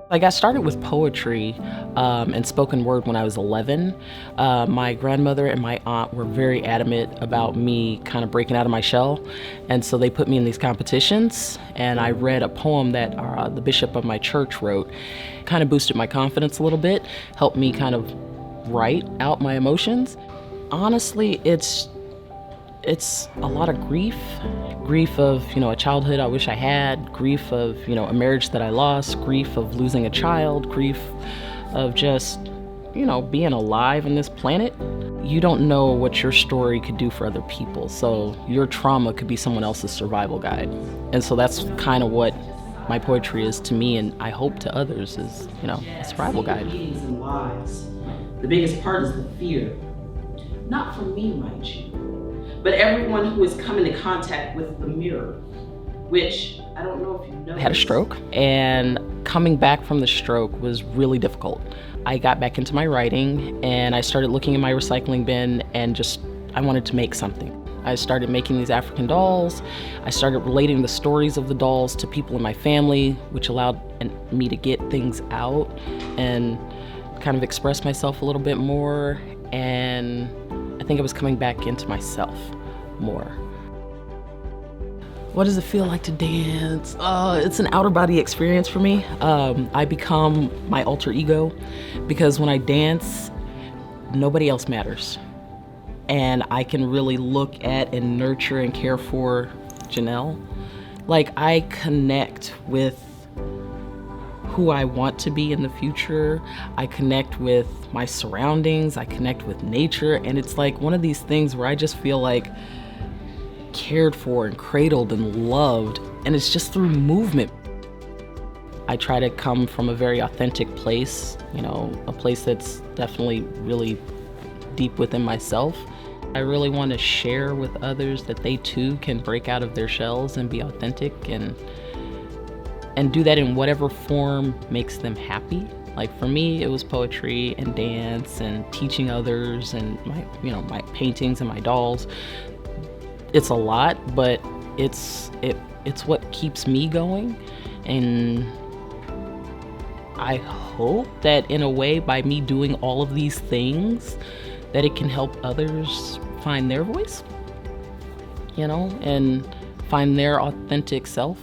I got started with poetry and spoken word when I was 11. My grandmother and my aunt were very adamant about me kind of breaking out of my shell, and so they put me in these competitions, and I read a poem that the bishop of my church wrote. Kind of boosted my confidence a little bit, helped me kind of write out my emotions. Honestly, it's a lot of grief of, a childhood I wish I had, grief of, a marriage that I lost, grief of losing a child, grief of just, being alive on this planet. You don't know what your story could do for other people, so your trauma could be someone else's survival guide. And so that's kind of what my poetry is to me, and I hope to others, is, a survival guide. Meetings and lies. The biggest part is the fear. Not for me, mind you, but everyone who has come into contact with the mirror, which I don't know if you know. I had a stroke, and coming back from the stroke was really difficult. I got back into my writing, and I started looking in my recycling bin, and I wanted to make something. I started making these African dolls. I started relating the stories of the dolls to people in my family, which allowed me to get things out and kind of express myself a little bit more. And I think I was coming back into myself more. What does it feel like to dance? It's an outer body experience for me. I become my alter ego, because when I dance, nobody else matters. And I can really look at and nurture and care for Janelle. Like, I connect with who I want to be in the future. I connect with my surroundings, I connect with nature, and it's like one of these things where I just feel like cared for and cradled and loved, and it's just through movement. I try to come from a very authentic place, a place that's definitely really deep within myself. I really want to share with others that they too can break out of their shells and be authentic and do that in whatever form makes them happy. Like, for me, it was poetry and dance and teaching others and my paintings and my dolls. It's a lot, but it's what keeps me going. And I hope that in a way, by me doing all of these things, that it can help others find their voice, and find their authentic self.